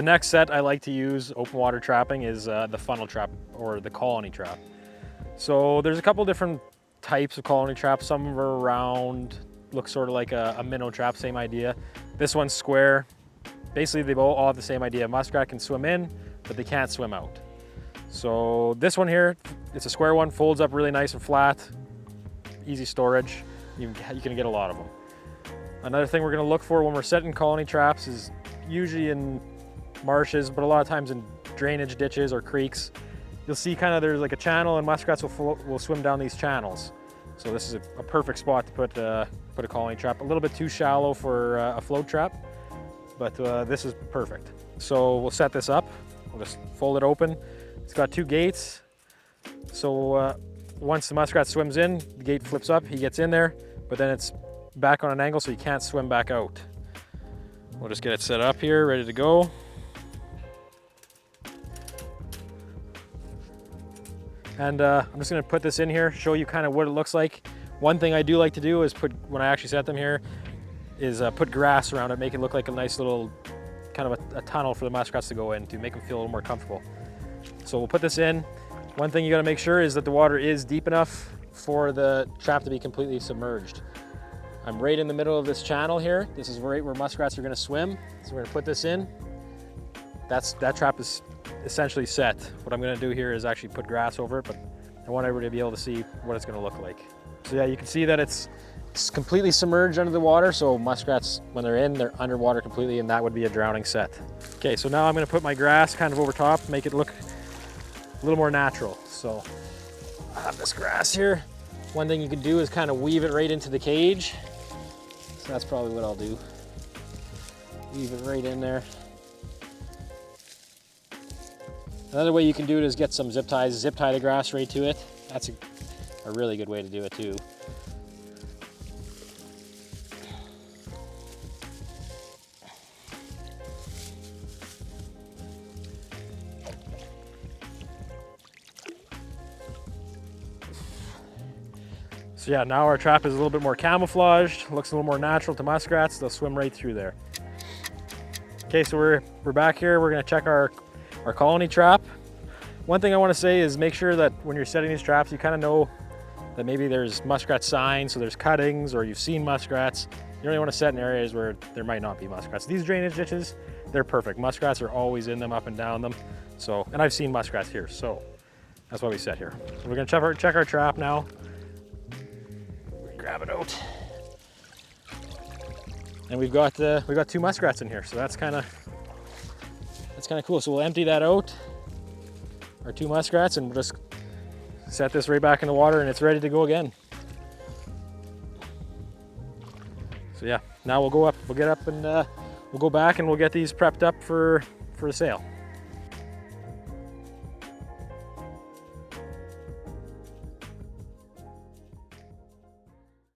The next set I like to use open water trapping is the funnel trap or the colony trap. So there's a couple different types of colony traps. Some are round, look sort of like a minnow trap, same idea. This one's square. Basically, they all have the same idea. Muskrat can swim in, but they can't swim out. So this one here, it's a square one, folds up really nice and flat, easy storage. You can get a lot of them. Another thing we're gonna look for when we're setting colony traps is usually in marshes, but a lot of times in drainage ditches or creeks. You'll see kind of there's like a channel, and muskrats will swim down these channels. So this is a perfect spot to put a colony trap. A little bit too shallow for a float trap, but this is perfect. So we'll set this up. We'll just fold it open. It's got 2 gates. So once the muskrat swims in, the gate flips up, he gets in there, but then it's back on an angle so he can't swim back out. We'll just get it set up here, ready to go. And I'm just gonna put this in here, show you kind of what it looks like. One thing I do like to do is when I actually set them here, is put grass around it, make it look like a nice little, kind of a tunnel for the muskrats to go in to make them feel a little more comfortable. So we'll put this in. One thing you gotta make sure is that the water is deep enough for the trap to be completely submerged. I'm right in the middle of this channel here. This is right where muskrats are gonna swim. So we're gonna put this in. That trap is essentially set. What I'm gonna do here is actually put grass over it, but I want everybody to be able to see what it's gonna look like. So yeah, you can see that it's completely submerged under the water, so muskrats, when they're in, they're underwater completely, and that would be a drowning set. Okay, so now I'm gonna put my grass kind of over top, make it look a little more natural. So I have this grass here. One thing you can do is kind of weave it right into the cage. So that's probably what I'll do. Weave it right in there. Another way you can do it is get some zip ties, zip tie the grass right to it. That's a really good way to do it too. So yeah, now our trap is a little bit more camouflaged, looks a little more natural to muskrats. They'll swim right through there. Okay, so we're back here. We're gonna check our colony trap. One thing I want to say is make sure that when you're setting these traps, you kind of know that maybe there's muskrat signs, so there's cuttings, or you've seen muskrats. You only want to set in areas where there might not be muskrats. These drainage ditches, they're perfect. Muskrats are always in them, up and down them. So, and I've seen muskrats here, so that's why we set here. So we're gonna check our trap now. Grab it out. And we've got 2 muskrats in here, so that's kind of cool. So we'll empty that out, our 2 muskrats, and we'll just set this right back in the water, and it's ready to go again. So yeah, now we'll get up and we'll go back and we'll get these prepped up for the sale.